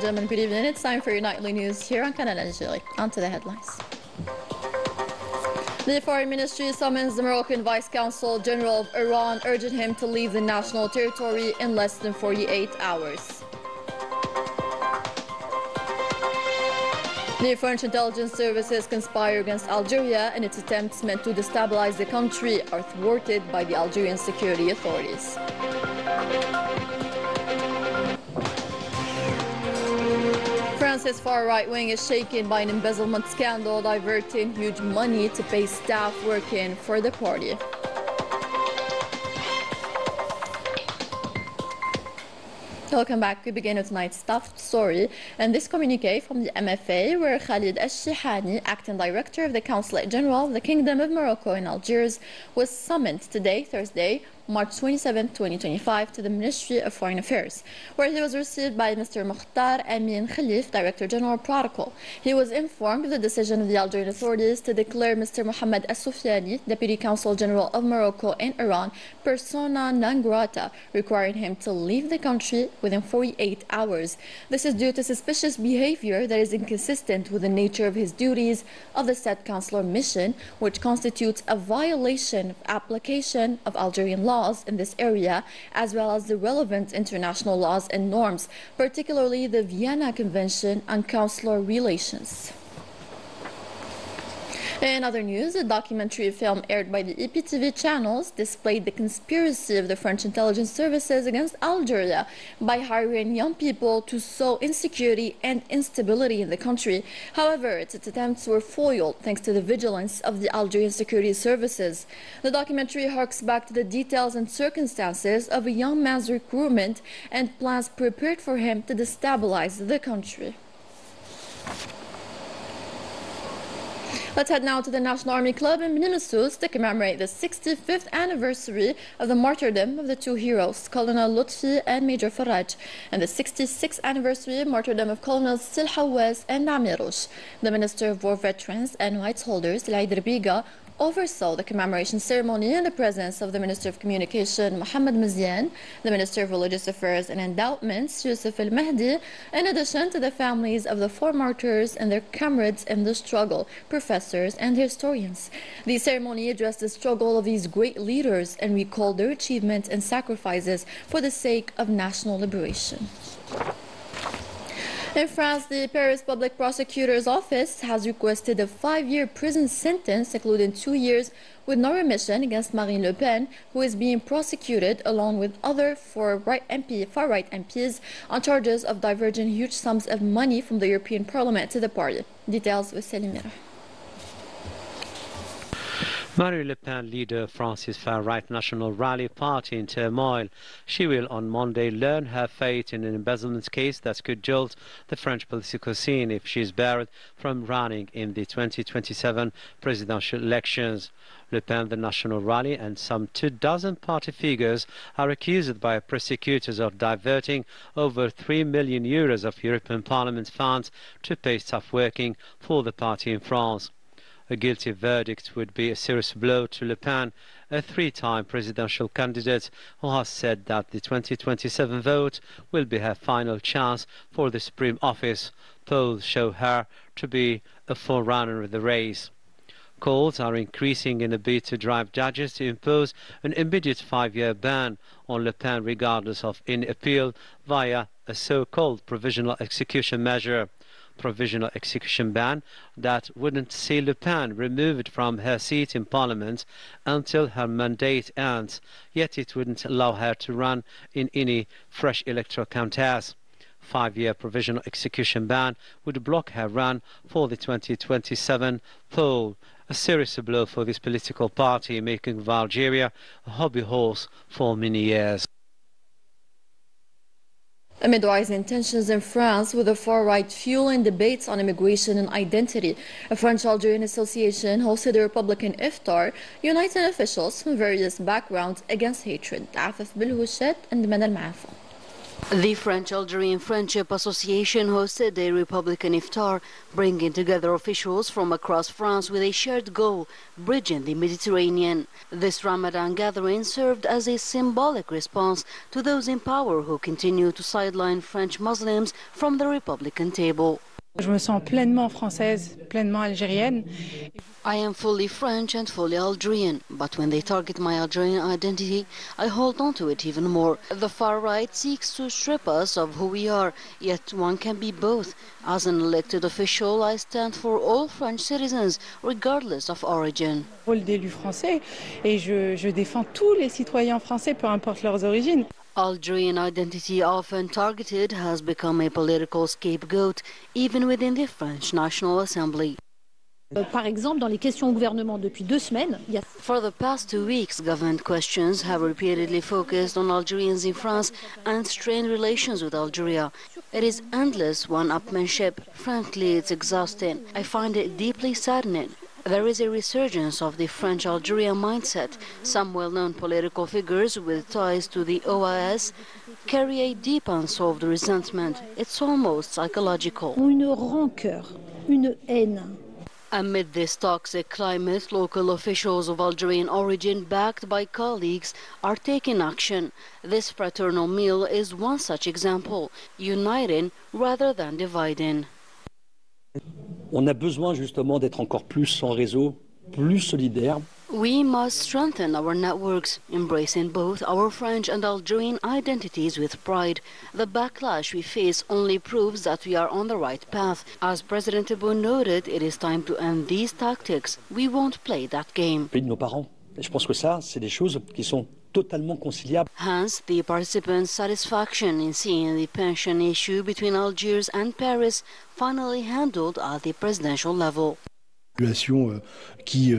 gentlemen, good evening. It's time for your nightly news here on Canal, Algérie. On to the headlines. The Foreign Ministry summons the Moroccan Vice Consul General of Iran, urging him to leave the national territory in less than 48 hours. The French intelligence services conspire against Algeria, and its attempts meant to destabilize the country are thwarted by the Algerian security authorities. France's far right wing is shaken by an embezzlement scandal diverting huge money to pay staff working for the party. Welcome back. We begin with tonight's top story and this communique from the MFA, where Khalid Al-Shihani, acting director of the Consulate General of the Kingdom of Morocco in Algiers, was summoned today, Thursday, March 27, 2025, to the Ministry of Foreign Affairs, where he was received by Mr. Mokhtar Amin Khalif, Director General of Protocol. He was informed of the decision of the Algerian authorities to declare Mr. Mohammed Al-Soufiani, Deputy Consul General of Morocco in Iran, persona non grata, requiring him to leave the country within 48 hours. This is due to suspicious behavior that is inconsistent with the nature of his duties of the said consular mission, which constitutes a violation of application of Algerian law in this area, as well as the relevant international laws and norms, particularly the Vienna Convention on Consular Relations. In other news, a documentary film aired by the EPTV channels displayed the conspiracy of the French intelligence services against Algeria by hiring young people to sow insecurity and instability in the country. However, its attempts were foiled thanks to the vigilance of the Algerian security services. The documentary harks back to the details and circumstances of a young man's recruitment and plans prepared for him to destabilize the country. Let's head now to the National Army Club in Minnesota to commemorate the 65th anniversary of the martyrdom of the two heroes, Colonel Lutfi and Major Faraj, and the 66th anniversary of martyrdom of Colonels Sil Hawaz and Namirouche. The Minister of War Veterans and Rights Holders, Laïd Ribiga, oversaw the commemoration ceremony in the presence of the Minister of Communication, Mohamed Mzian, the Minister of Religious Affairs and Endowments, Yusuf Al-Mahdi, in addition to the families of the four martyrs and their comrades in the struggle, professors and historians. The ceremony addressed the struggle of these great leaders and recalled their achievements and sacrifices for the sake of national liberation. In France, the Paris Public Prosecutor's Office has requested a 5-year prison sentence, including 2 years with no remission, against Marine Le Pen, who is being prosecuted along with other far-right MPs on charges of diverging huge sums of money from the European Parliament to the party. Details with Selimira. Marine Le Pen, leader of France's far-right National Rally Party, in turmoil. She will on Monday learn her fate in an embezzlement case that could jolt the French political scene if she is barred from running in the 2027 presidential elections. Le Pen, the National Rally, and some 24 party figures are accused by prosecutors of diverting over €3 million of European Parliament funds to pay staff working for the party in France. A guilty verdict would be a serious blow to Le Pen, a 3-time presidential candidate who has said that the 2027 vote will be her final chance for the Supreme Office. Polls show her to be a forerunner of the race. Calls are increasing in a bid to drive judges to impose an immediate 5-year ban on Le Pen regardless of any appeal via a so-called provisional execution measure. Provisional execution ban that wouldn't see Le Pen removed from her seat in Parliament until her mandate ends, yet it wouldn't allow her to run in any fresh electoral contest. 5-year provisional execution ban would block her run for the 2027 poll, a serious blow for this political party, making of Algeria a hobby horse for many years. Amid rising tensions in France, with the far-right fueling debates on immigration and identity, a French-Algerian association hosted a Republican iftar, uniting officials from various backgrounds against hatred. عفف بالهوشات and من المعافى. The French-Algerian Friendship Association hosted a Republican iftar, bringing together officials from across France with a shared goal, bridging the Mediterranean. This Ramadan gathering served as a symbolic response to those in power who continue to sideline French Muslims from the Republican table. Je me sens pleinement française, pleinement algérienne. I am fully French and fully Algerian, but when they target my Algerian identity, I hold on to it even more. The far right seeks to strip us of who we are, yet one can be both. As an elected official, I stand for all French citizens, regardless of origin. Rôle d'élu français et je défends tous les citoyens français, peu importe leurs origines. Algerian identity, often targeted, has become a political scapegoat, even within the French National Assembly. Par exemple, dans les questions au gouvernement depuis 2 semaines, il y a... For the past 2 weeks, government questions have repeatedly focused on Algerians in France and strained relations with Algeria. It is endless one-upmanship. Frankly, it's exhausting. I find it deeply saddening. There is a resurgence of the French-Algerian mindset. Some well-known political figures with ties to the OAS carry a deep unsolved resentment. It's almost psychological. Une rancœur, une haine. Amid this toxic climate, local officials of Algerian origin, backed by colleagues, are taking action. This fraternal meal is one such example, uniting rather than dividing. On a besoin justement d'être encore plus en réseau, plus solidaire. We must strengthen our networks, embracing both our French and Algerian identities with pride. The backlash we face only proves that we are on the right path. As President Tebboune noted, it is time to end these tactics. We won't play that game. De nos parents. Et je pense que ça, c'est des choses qui sont totalement conciliables. Hence, the participants' satisfaction in seeing the pension issue between Algiers and Paris finally handled at the presidential level. Qui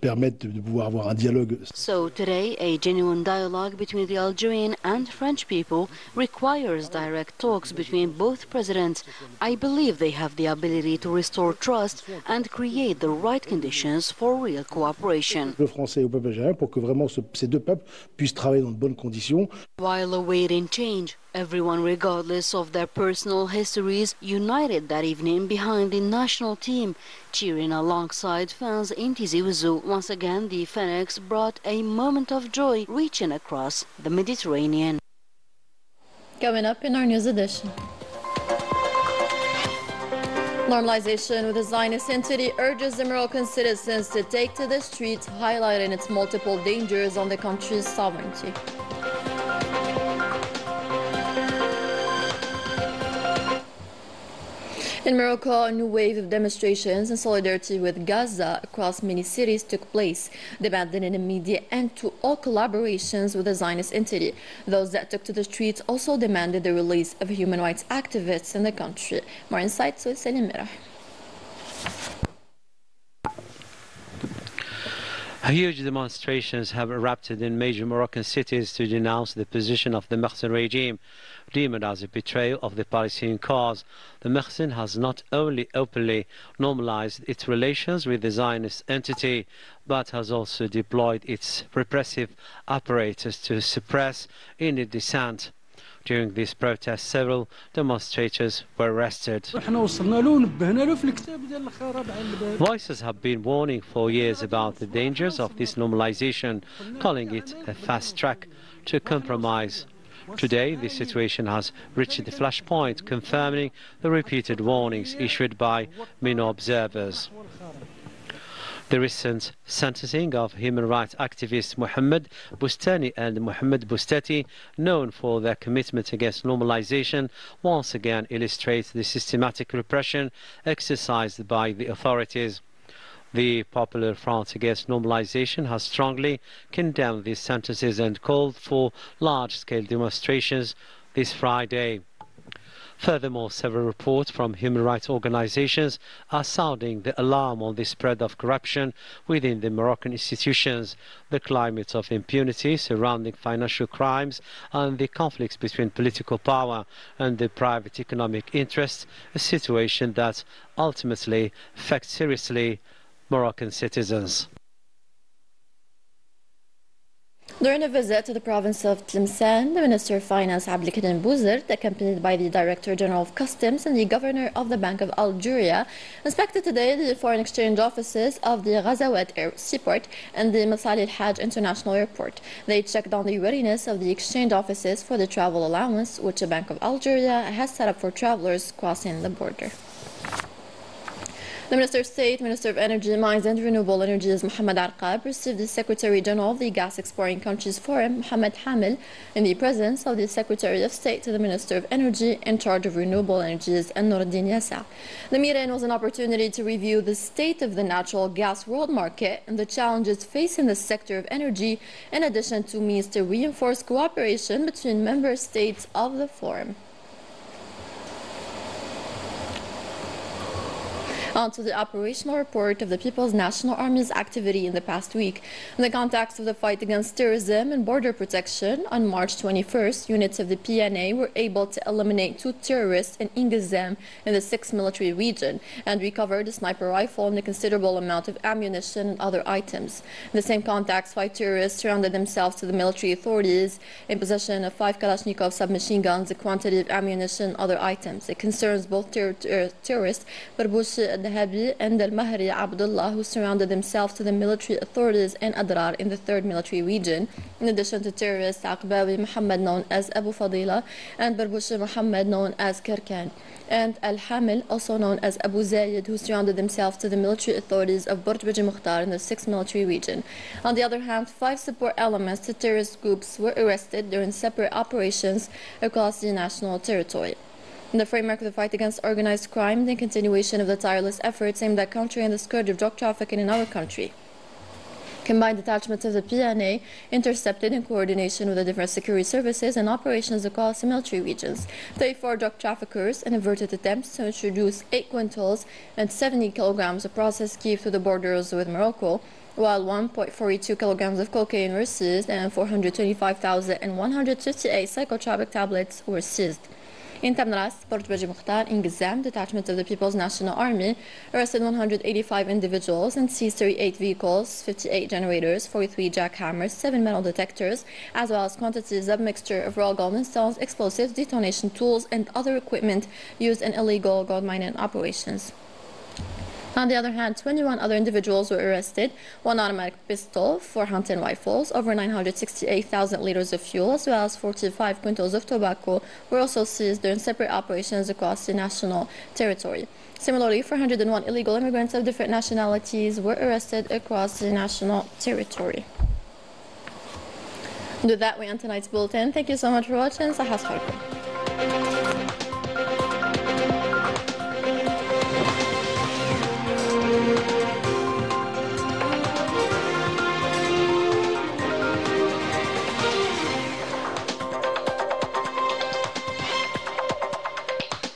permettent de pouvoir avoir un dialogue. So today, a genuine dialogue between the Algerian and French people requires direct talks between both presidents. I believe they have the ability to restore trust and create the right conditions for real cooperation. Le français au peuple algérien pour que vraiment ces deux peuples puissent travailler dans de bonnes conditions. While awaiting change, everyone, regardless of their personal histories, united that evening behind the national team, cheering alongside fans in Tizi Ouzou. Once again, the Phoenix brought a moment of joy reaching across the Mediterranean. Coming up in our news edition. Normalization with the Zionist entity urges the Moroccan citizens to take to the streets, highlighting its multiple dangers on the country's sovereignty. In Morocco, a new wave of demonstrations in solidarity with Gaza across many cities took place, demanding an immediate end to all collaborations with the Zionist entity. Those that took to the streets also demanded the release of human rights activists in the country. More insights with Selim Mirah. Huge demonstrations have erupted in major Moroccan cities to denounce the position of the Mersin regime, deemed as a betrayal of the Palestinian cause. The Mersin has not only openly normalized its relations with the Zionist entity, but has also deployed its repressive apparatus to suppress any dissent. During these protests, several demonstrators were arrested. Voices have been warning for years about the dangers of this normalization, calling it a fast track to compromise. Today, the situation has reached the flashpoint, confirming the repeated warnings issued by many observers. The recent sentencing of human rights activists Mohamed Boustani and Mohamed Boustati, known for their commitment against normalization, once again illustrates the systematic repression exercised by the authorities. The Popular Front Against Normalization has strongly condemned these sentences and called for large-scale demonstrations this Friday. Furthermore, several reports from human rights organizations are sounding the alarm on the spread of corruption within the Moroccan institutions, the climate of impunity surrounding financial crimes, and the conflicts between political power and the private economic interests, a situation that ultimately affects seriously Moroccan citizens. During a visit to the province of Tlemcen, the Minister of Finance Abdelkarim Bouzid, accompanied by the Director General of Customs and the Governor of the Bank of Algeria, inspected today the foreign exchange offices of the Ghazawat Seaport and the Masalih Hajj International Airport. They checked on the readiness of the exchange offices for the travel allowance, which the Bank of Algeria has set up for travelers crossing the border. The Minister of State, Minister of Energy, Mines and Renewable Energies, Mohamed Arqab, received the Secretary General of the Gas Exporting Countries Forum, Mohamed Hamel, in the presence of the Secretary of State to the Minister of Energy in charge of Renewable Energies, and Noordin Yassa. The meeting was an opportunity to review the state of the natural gas world market and the challenges facing the sector of energy, in addition to means to reinforce cooperation between member states of the forum. On to the operational report of the People's National Army's activity in the past week. In the context of the fight against terrorism and border protection, on March 21st, units of the PNA were able to eliminate 2 terrorists in Ingazam in the 6th military region and recovered a sniper rifle and a considerable amount of ammunition and other items. In the same context, 5 terrorists surrounded themselves to the military authorities in possession of 5 Kalashnikov submachine guns, a quantity of ammunition and other items. It concerns both terrorists, Barbouchi Dahabi and Al-Mahri Abdullah, who surrounded themselves to the military authorities in Adrar in the 3rd military region, in addition to terrorists Aqbawi Muhammad, known as Abu Fadila, and Barbouchi Muhammad, known as Kirkan, and Al-Hamil, also known as Abu Zayed, who surrounded themselves to the military authorities of Burj Baji Mukhtar in the 6th military region. On the other hand, 5 support elements to terrorist groups were arrested during separate operations across the national territory. In the framework of the fight against organized crime, the continuation of the tireless efforts aimed at countering the scourge of drug trafficking in our country. Combined detachments of the PNA intercepted, in coordination with the different security services and operations across the military regions, 34 drug traffickers and averted attempts to introduce 8 quintals and 70 kilograms of processed keef through the borders with Morocco, while 1.42 kilograms of cocaine were seized and 425,158 psychotropic tablets were seized. In Tamras, Burj Baji Mukhtar, in Gizam, detachments of the People's National Army arrested 185 individuals and seized 38 vehicles, 58 generators, 43 jackhammers, 7 metal detectors, as well as quantities of mixture of raw gold and stones, explosives, detonation tools, and other equipment used in illegal gold mining operations. On the other hand, 21 other individuals were arrested, 1 automatic pistol, 4 hunting rifles, over 968,000 liters of fuel, as well as 45 quintals of tobacco were also seized during separate operations across the national territory. Similarly, 401 illegal immigrants of different nationalities were arrested across the national territory. And with that, we end tonight's bulletin. Thank you so much for watching. Sahas khairkum.